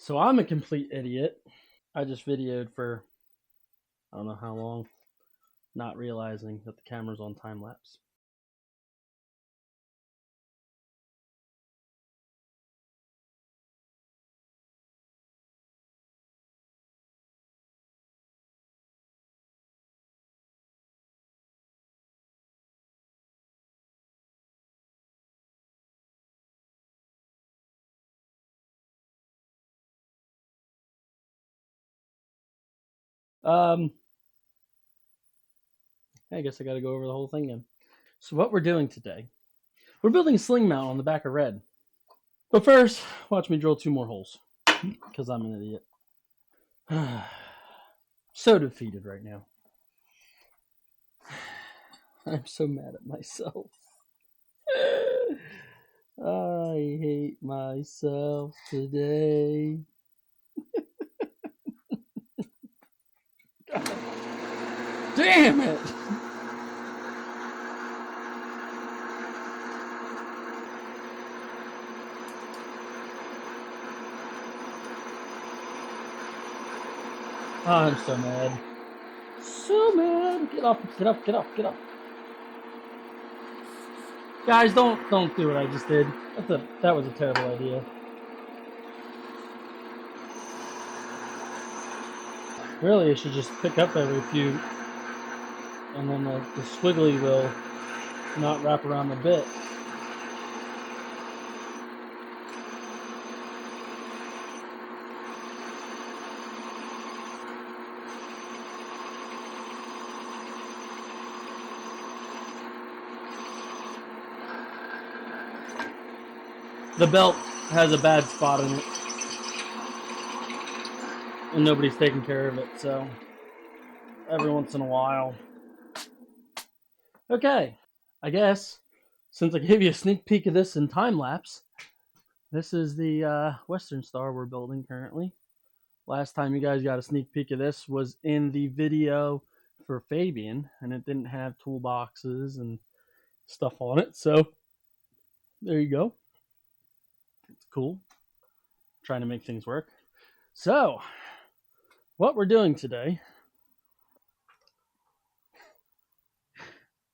So I'm a complete idiot. I just videoed for I don't know how long, not realizing that the camera's on time lapse. Um, I guess I got to go over the whole thing again. So what we're doing today, we're building a sling mount on the back of Red. But first, watch me drill 2 more holes, because I'm an idiot. So defeated right now. I'm so mad at myself. I hate myself today. Damn it! Oh, I'm so mad. So mad. Get up, get up, get up, get up. Guys, don't do what I just did. That was a terrible idea. Really, it should just pick up every few, and then the squiggly will not wrap around the bit. The belt has a bad spot in it, and nobody's taking care of it, so every once in a while. Okay, I guess, since I gave you a sneak peek of this in time lapse, this is the Western Star we're building currently. Last time you guys got a sneak peek of this was in the video for Fabian, and it didn't have toolboxes and stuff on it, so there you go. It's cool. Trying to make things work. So, what we're doing today,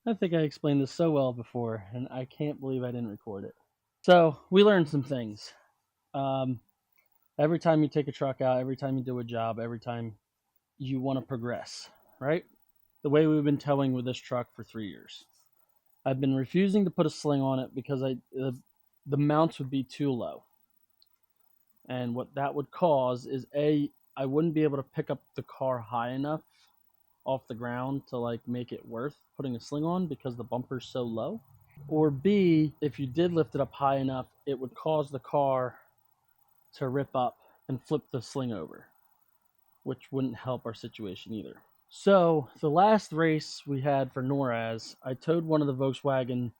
I think I explained this so well before, and I can't believe I didn't record it. So, we learned some things. Every time you take a truck out, every time you do a job, every time you want to progress, right? The way we've been towing with this truck for 3 years. I've been refusing to put a sling on it because the mounts would be too low. And what that would cause is I wouldn't be able to pick up the car high enough off the ground to like make it worth putting a sling on because the bumper's so low. Or B, if you did lift it up high enough, it would cause the car to rip up and flip the sling over, which wouldn't help our situation either. So the last race we had for NORAD, I towed one of the Volkswagen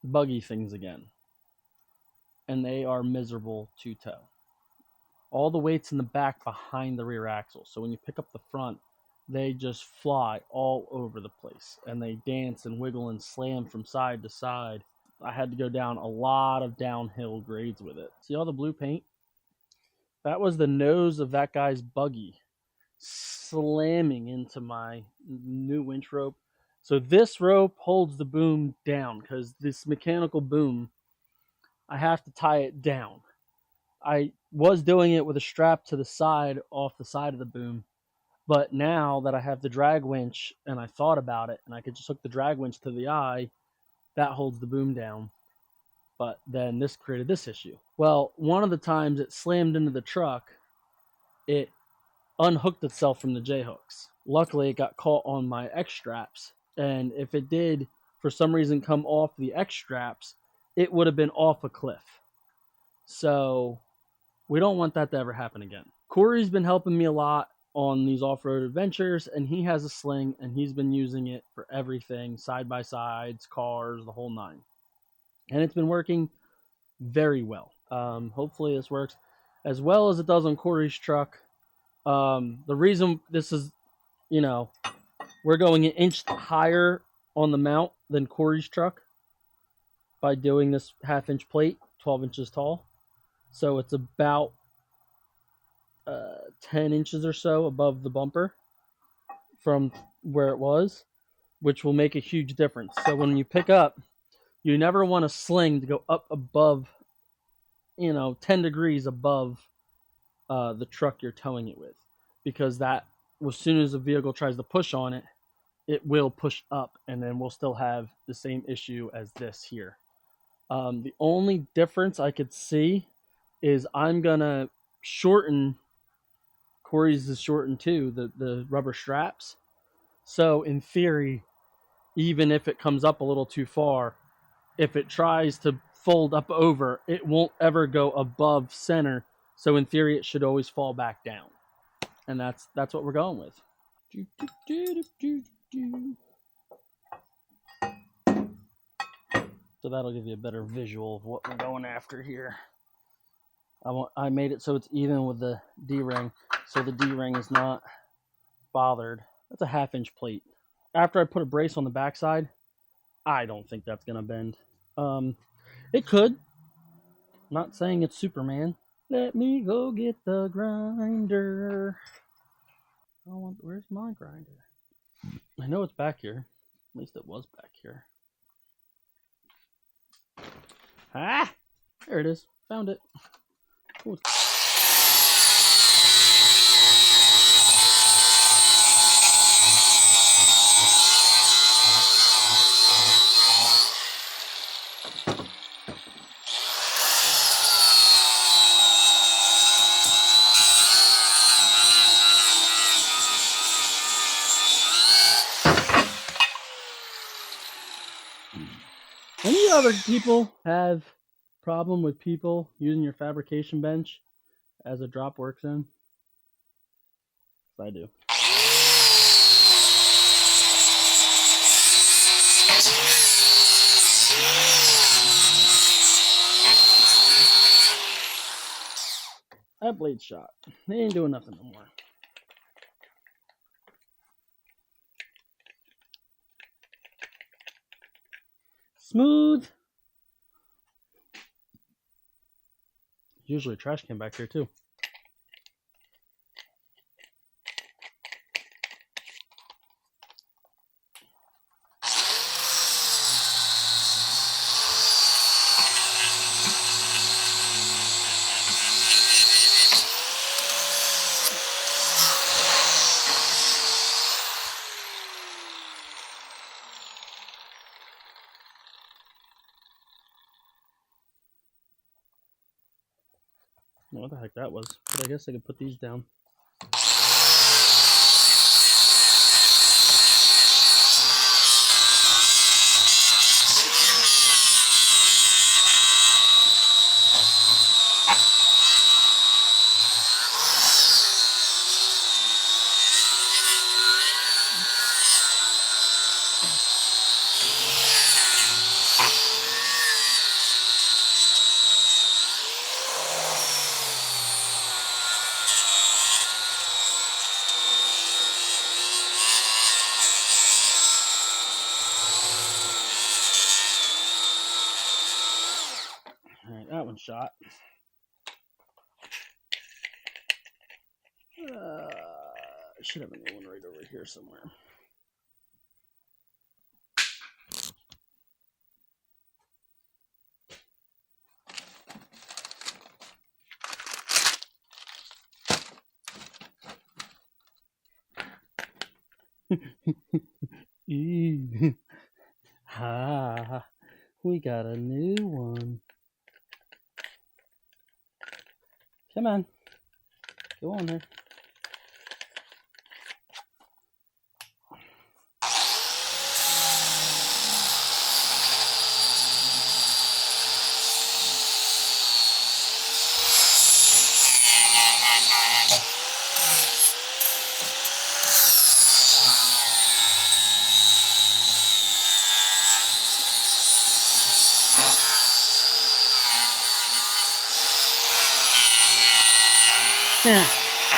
buggy things again, and they are miserable to tow. All the weight's in the back behind the rear axle, so when you pick up the front, they just fly all over the place, and they dance and wiggle and slam from side to side. I had to go down a lot of downhill grades with it. See all the blue paint? That was the nose of that guy's buggy slamming into my new winch rope. So this rope holds the boom down because this mechanical boom, I have to tie it down. I was doing it with a strap to the side off the side of the boom, but now that I have the drag winch and I thought about it and I could just hook the drag winch to the eye, that holds the boom down. But then this created this issue. Well, one of the times it slammed into the truck, it unhooked itself from the J-hooks. Luckily, it got caught on my X-straps, and if it did, for some reason, come off the X-straps, it would have been off a cliff. So we don't want that to ever happen again. Corey's been helping me a lot on these off-road adventures, and he has a sling, and he's been using it for everything, side-by-sides, cars, the whole 9. And it's been working very well. Hopefully this works as well as it does on Corey's truck. The reason this is, we're going an inch higher on the mount than Corey's truck by doing this 1/2 inch plate, 12 inches tall. So it's about 10 inches or so above the bumper from where it was, which will make a huge difference. So when you pick up, you never want a sling to go up above, 10 degrees above the truck you're towing it with, because that, as soon as the vehicle tries to push on it, it will push up, and then we'll still have the same issue as this here. The only difference I could see is I'm gonna shorten. Corey's is shortened too, the rubber straps. So in theory, even if it comes up a little too far, if it tries to fold up over, it won't ever go above center. So in theory, it should always fall back down, and that's what we're going with. So that'll give you a better visual of what we're going after here. I made it so it's even with the D-ring, so the D-ring is not bothered. That's a 1/2 inch plate. After I put a brace on the backside, I don't think that's gonna bend. It could. Not saying it's Superman. Let me go get the grinder. Where's my grinder? I know it's back here. At least it was back here. Ah! There it is. Found it. Ooh. Any other people have problem with people using your fabrication bench as a drop work zone? I do. That blade shot. They ain't doing nothing no more. Smooth. Usually a trash can back here too. I don't know what the heck that was, but I guess I could put these down. Alright, that one shot. I should have a new one right over here somewhere. Ha! We got a new one. Come on. Go on there. Yeah,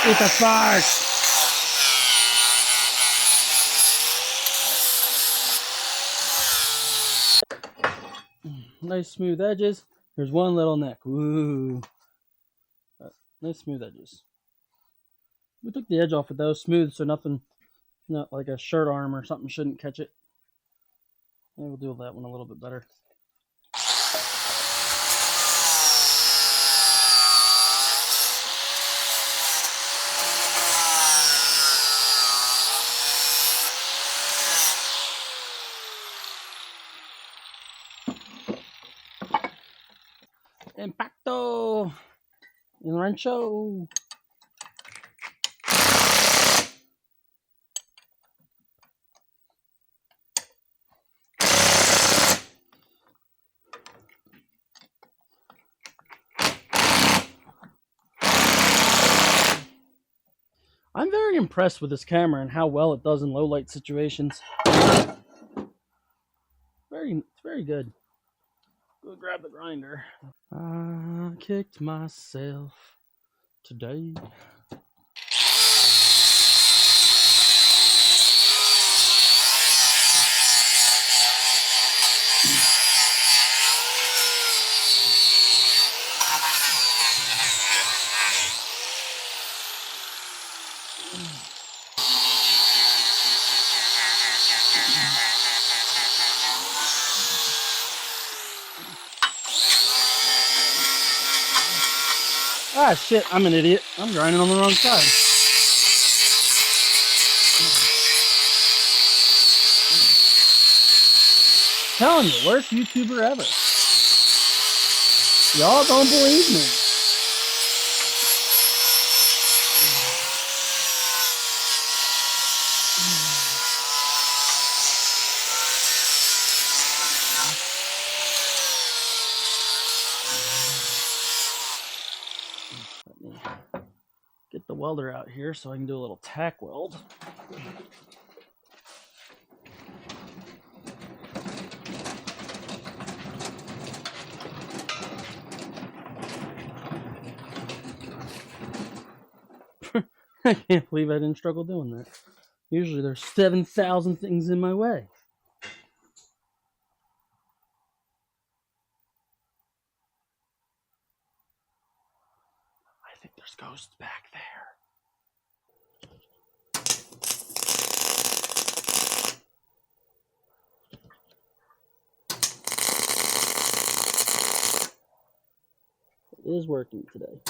it's a farce. Nice smooth edges. There's one little neck. Ooh, Nice smooth edges. We took the edge off with those smooth, so nothing, not like a shirt arm or something shouldn't catch it. Maybe we'll do that one a little bit better. Impacto! El rancho! I'm very impressed with this camera and how well it does in low light situations. It's very good. Go grab the grinder. I kicked myself today. Ah, shit, I'm an idiot. I'm grinding on the wrong side. Telling you, worst YouTuber ever. Y'all don't believe me. Let me get the welder out here so I can do a little tack weld. I can't believe I didn't struggle doing that. Usually there's 7,000 things in my way. I think there's ghosts back there. It is working today.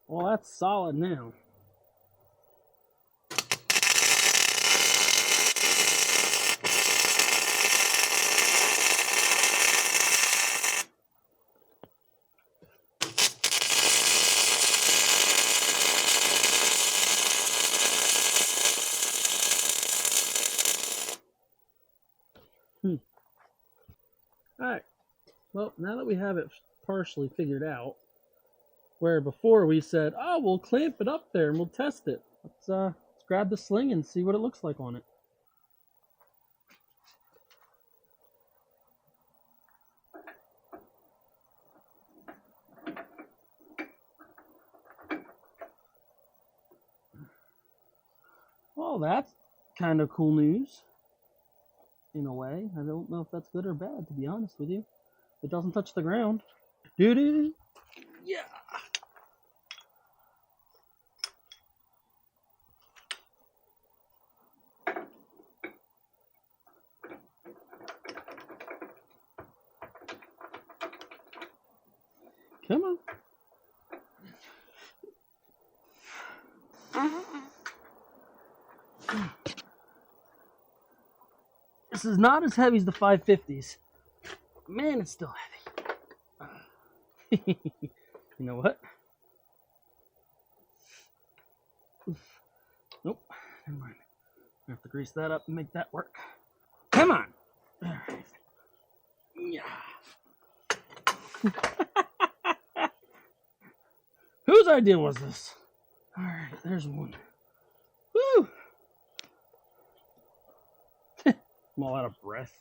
Well, that's solid now. Alright, well, now that we have it partially figured out, where before we said, oh, we'll clamp it up there and we'll test it. Let's grab the sling and see what it looks like on it. Well, that's kind of cool news. In a way. I don't know if that's good or bad, to be honest with you. It doesn't touch the ground. Doo-doo. Yeah. Come on. This is not as heavy as the 550s. Man, it's still heavy. You know what? Nope. Never mind. I have to grease that up and make that work. Come on. All right. Yeah. Whose idea was this? All right, there's one. Woo! I'm all out of breath.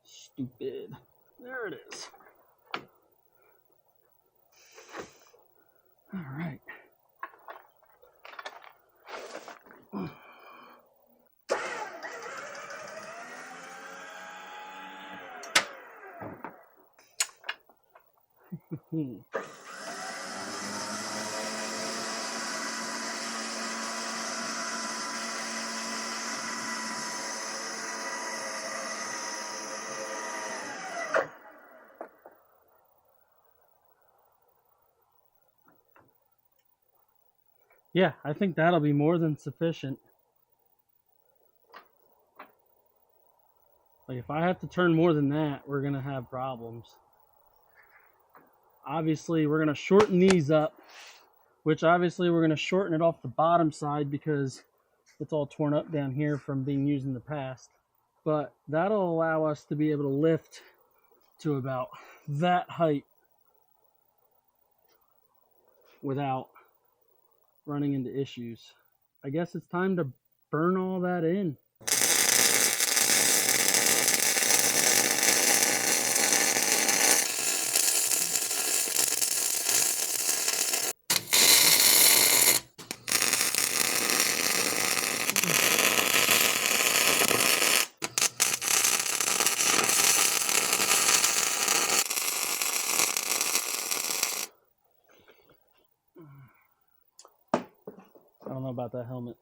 Stupid. There it is. All right. Yeah, I think that'll be more than sufficient. Like, if I have to turn more than that, we're going to have problems. Obviously, we're going to shorten these up, which obviously we're going to shorten it off the bottom side because it's all torn up down here from being used in the past. But that'll allow us to be able to lift to about that height without running into issues. I guess it's time to burn all that in. I don't know about that helmet.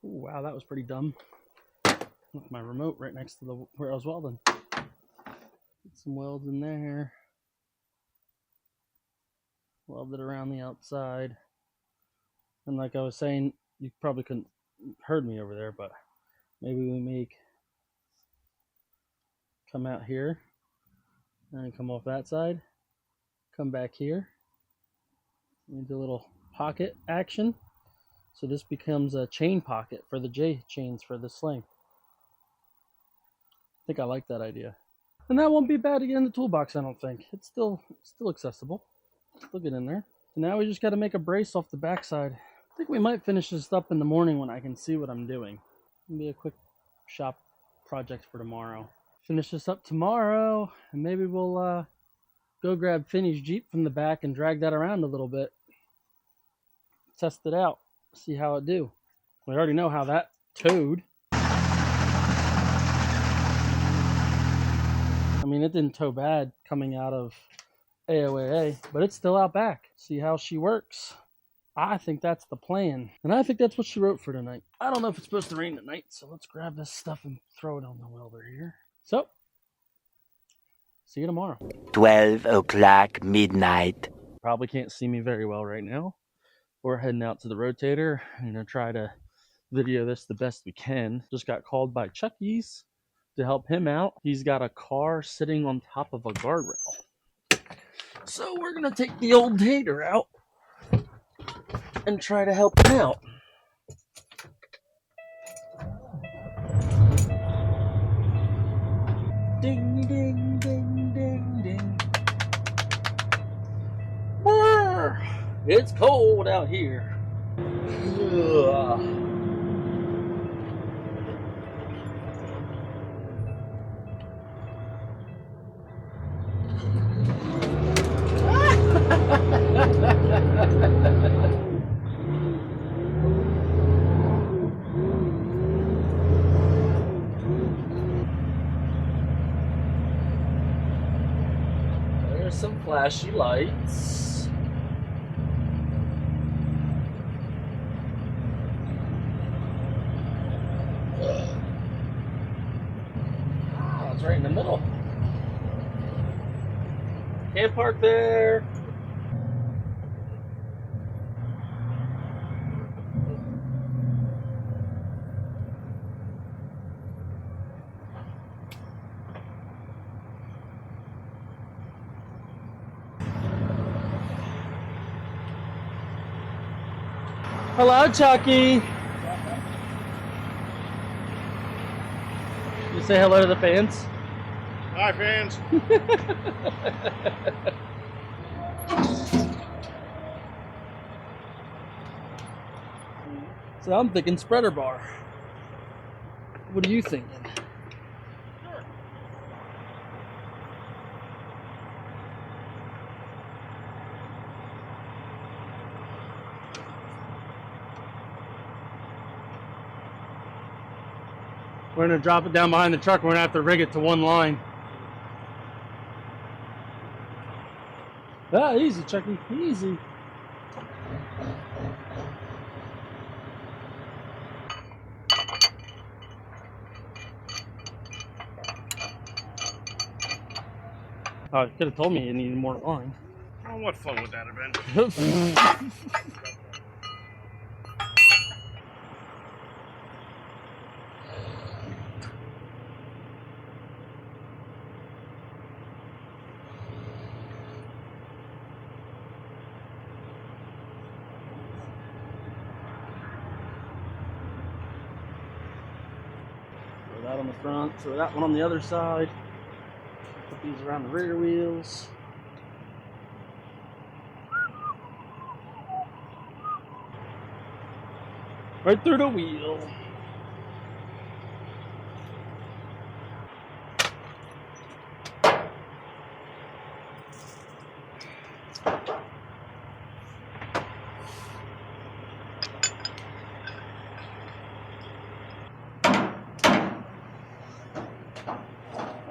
Ooh, wow, that was pretty dumb. With my remote right next to where I was welding. Get some welds in there. Weld it around the outside. And like I was saying, you probably couldn't heard me over there, but maybe we come out here and come off that side, come back here, and do a little pocket action. So this becomes a chain pocket for the J chains for the Sling. I think I like that idea. And that won't be bad to get in the toolbox, I don't think. It's still accessible. Still get in there. So now we just got to make a brace off the backside. I think we might finish this up in the morning when I can see what I'm doing. It'll be a quick shop project for tomorrow. Finish this up tomorrow, and maybe we'll go grab Finney's Jeep from the back and drag that around a little bit. Test it out. See how it do. We already know how that towed. I mean, it didn't tow bad coming out of AOAA, but it's still out back. See how she works. I think that's the plan. And I think that's what she wrote for tonight. I don't know if it's supposed to rain tonight, so let's grab this stuff and throw it on the welder here. So, see you tomorrow. 12 o'clock midnight. Probably can't see me very well right now. We're heading out to the rotator. I'm going to try to video this the best we can. Just got called by Chucky's to help him out. He's got a car sitting on top of a guardrail. So we're going to take the old tater out and try to help him out. Ding, ding, ding, ding, ding. Brr. It's cold out here. Ugh. There's some flashy lights. Oh, it's right in the middle. Can't park there. Hello, Chucky. You say hello to the fans? Hi, fans. So I'm thinking spreader bar. What are you thinking? Sure. We're gonna drop it down behind the truck. We're gonna have to rig it to one line. Ah, easy, Chucky, easy. Oh, you could have told me you needed more line. Oh, what fun would that have been? Throw that on the front, throw that one on the other side. Put these around the rear wheels. Right through the wheel.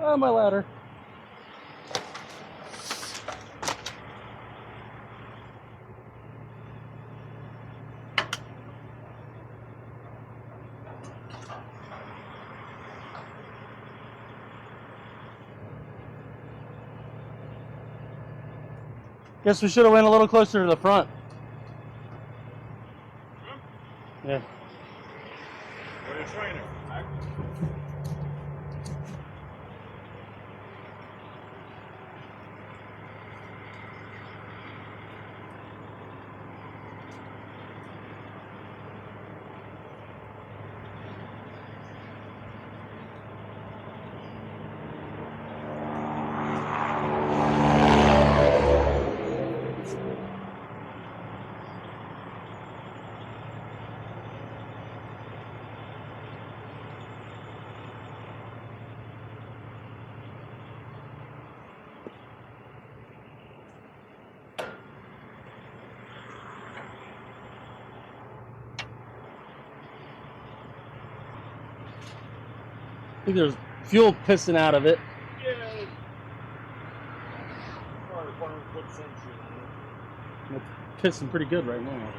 Ah, my ladder. Guess we should have went a little closer to the front. Yeah. What are you trying to? I think there's fuel pissing out of it. Yeah. Probably want to put some shit in it. It's pissing pretty good right now.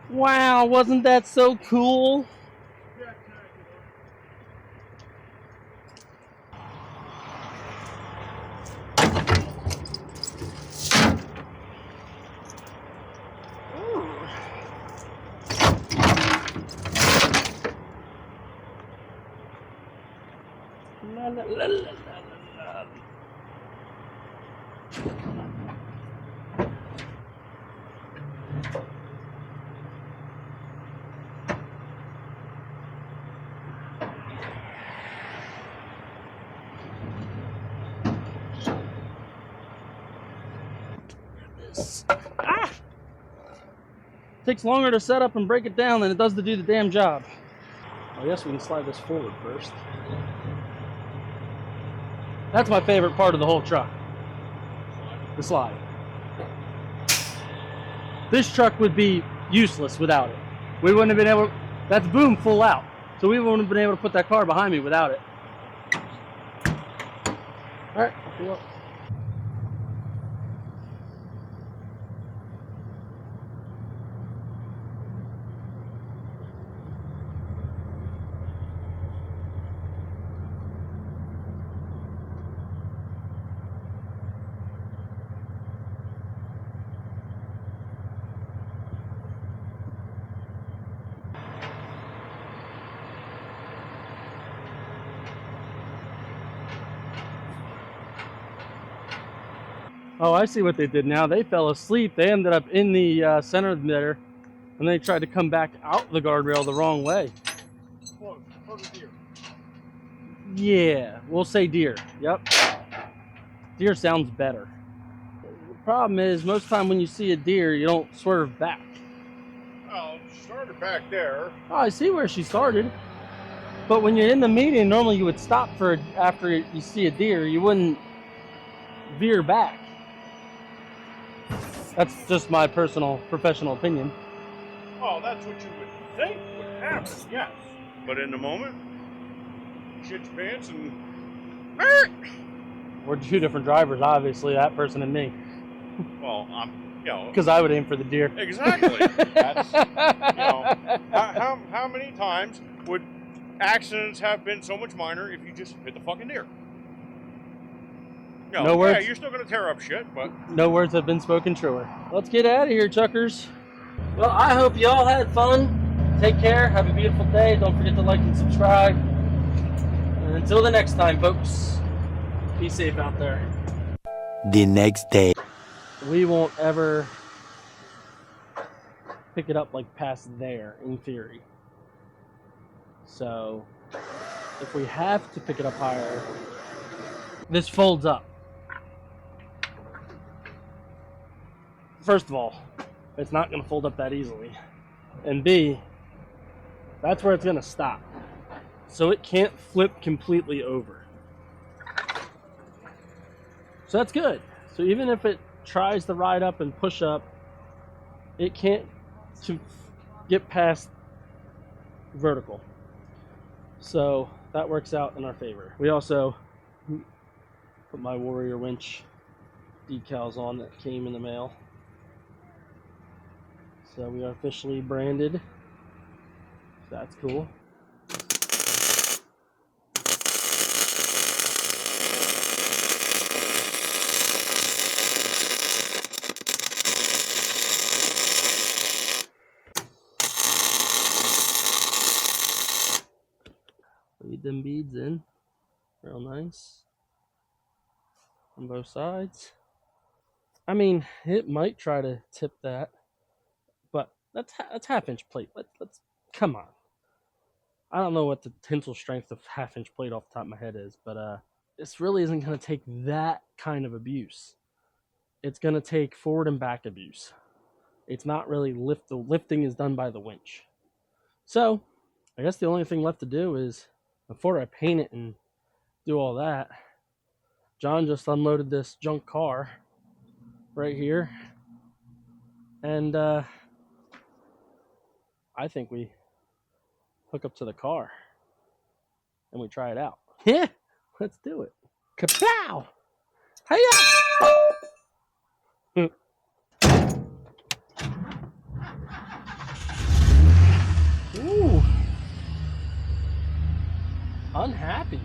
Wow, wasn't that so cool? La, la, la, la, la, la. Ah! Takes longer to set up and break it down than it does to do the damn job. I guess we can slide this forward first. That's my favorite part of the whole truck. The slide. This truck would be useless without it. We wouldn't have been able to, that's boom full out. So we wouldn't have been able to put that car behind me without it. All right, I'll pull up. Oh, I see what they did now. They fell asleep. They ended up in the center of the middle, and they tried to come back out the guardrail the wrong way. Close to deer. Yeah, we'll say deer. Yep. Deer sounds better. The problem is, most of the time when you see a deer, you don't swerve back. Oh, she started back there. Oh, I see where she started. But when you're in the median, normally you would stop for after you see a deer. You wouldn't veer back. That's just my personal, professional opinion. Oh, that's what you would think would happen, yes. But in the moment, shit your pants and... We're two different drivers, obviously, that person and me. Well, Because I would aim for the deer. Exactly. That's, how many times would accidents have been so much minor if you just hit the fucking deer? No words. Yeah, you're still going to tear up shit, but... No words have been spoken truer. Let's get out of here, chuckers. Well, I hope y'all had fun. Take care. Have a beautiful day. Don't forget to like and subscribe. And until the next time, folks, be safe out there. The next day. We won't ever pick it up like past there, in theory. So, if we have to pick it up higher, this folds up. First of all, it's not going to fold up that easily. And B, that's where it's going to stop. So it can't flip completely over. So that's good. So even if it tries to ride up and push up, it can't get past vertical. So that works out in our favor. We also put my Warrior winch decals on that came in the mail. So we are officially branded. That's cool. Lead them beads in. Real nice. On both sides. I mean, it might try to tip that. But that's half-inch plate. Let's come on. I don't know what the tensile strength of half-inch plate off the top of my head is, but this really isn't going to take that kind of abuse. It's going to take forward and back abuse. It's not really the lifting is done by the winch. So, I guess the only thing left to do is, before I paint it and do all that, John just unloaded this junk car right here, and I think we hook up to the car and we try it out. Yeah, let's do it. Kapow! Hiya! Ooh. Unhappy.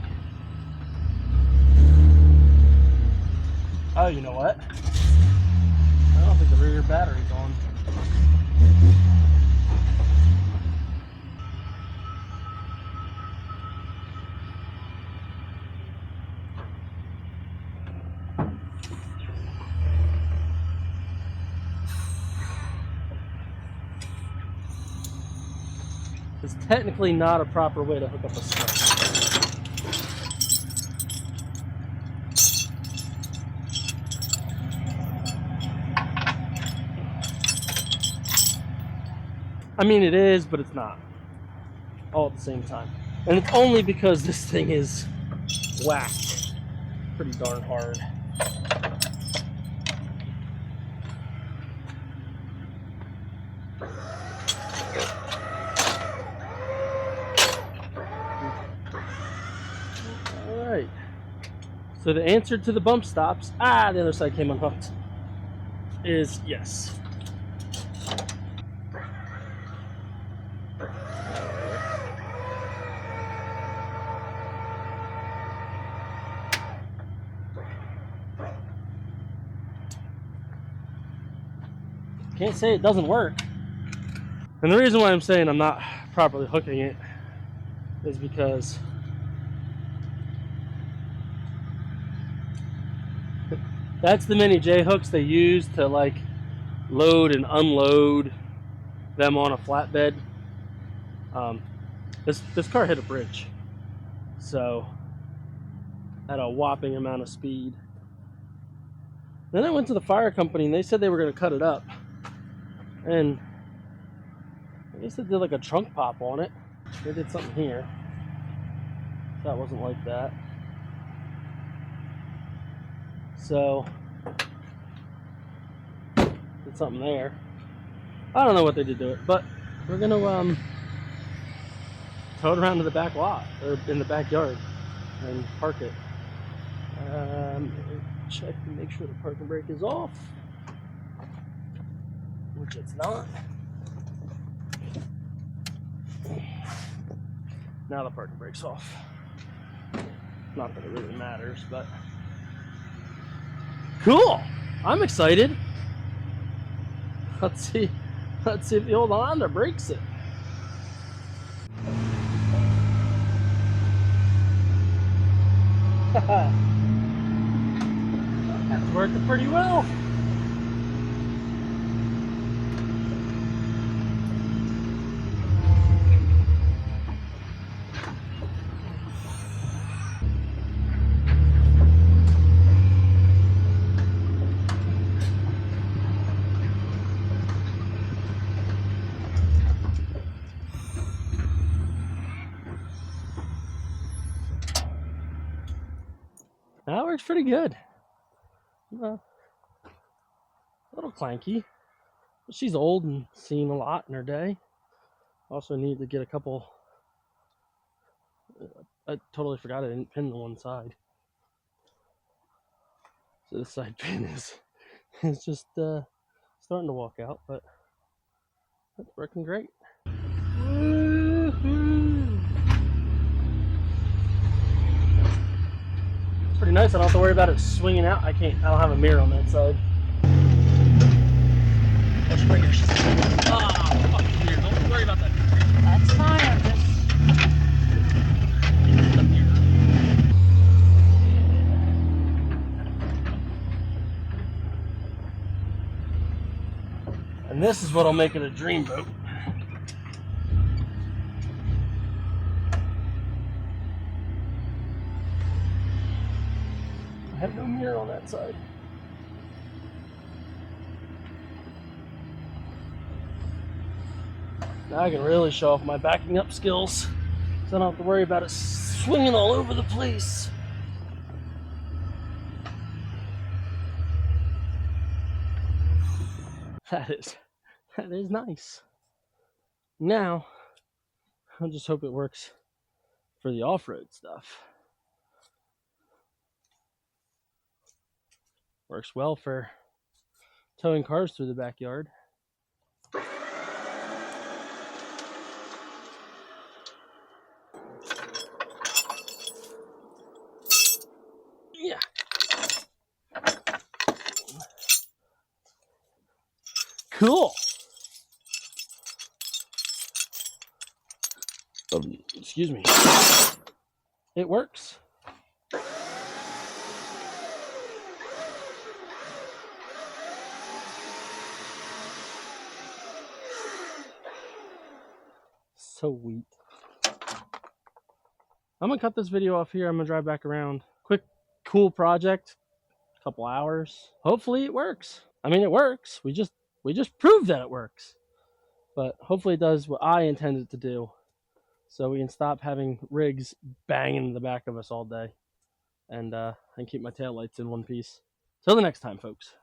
Oh, you know what? I don't think the rear battery's on. It's technically not a proper way to hook up a Sling. I mean, it is, but it's not. All at the same time. And it's only because this thing is whacked pretty darn hard. Alright. So the answer to the bump stops, the other side came unhooked, is yes. Can't say it doesn't work. And the reason why I'm saying I'm not properly hooking it is because That's the mini J hooks they use to like load and unload them on a flatbed. This car hit a bridge, so at a whopping amount of speed. Then I went to the fire company and they said they were going to cut it up, and I guess they did like a trunk pop on it. They did something here. That wasn't like that. So did something there. I don't know what they did to it, but we're gonna tow it around to the back lot or in the backyard and park it. Check to make sure the parking brake is off, which it's not. Now the parking brake's off. Not that it really matters, but cool. I'm excited. Let's see if the old Honda breaks it. That's working pretty well. That works pretty good. A little clanky. She's old and seen a lot in her day. Also need to get a couple. I totally forgot I didn't pin the one side. So this side pin is just starting to walk out, but that's working great. Woo-hoo. It's pretty nice. I don't have to worry about it swinging out. I don't have a mirror on that side. Let's bring it. Ah, fucking mirror. Don't worry about that. That's fine. I'm just. And this is what'll make it a dream boat. I have no mirror on that side. Now I can really show off my backing up skills, so I don't have to worry about it swinging all over the place. That is nice. Now, I'll just hope it works for the off-road stuff. Works well for towing cars through the backyard. Yeah. Cool. Excuse me. It works. Sweet. I'm gonna cut this video off here. I'm gonna drive back around. Quick, cool project. Couple hours. Hopefully it works. I mean, it works. We just proved that it works. But hopefully it does what I intended it to do, so we can stop having rigs banging in the back of us all day, and keep my taillights in one piece. Till the next time, folks.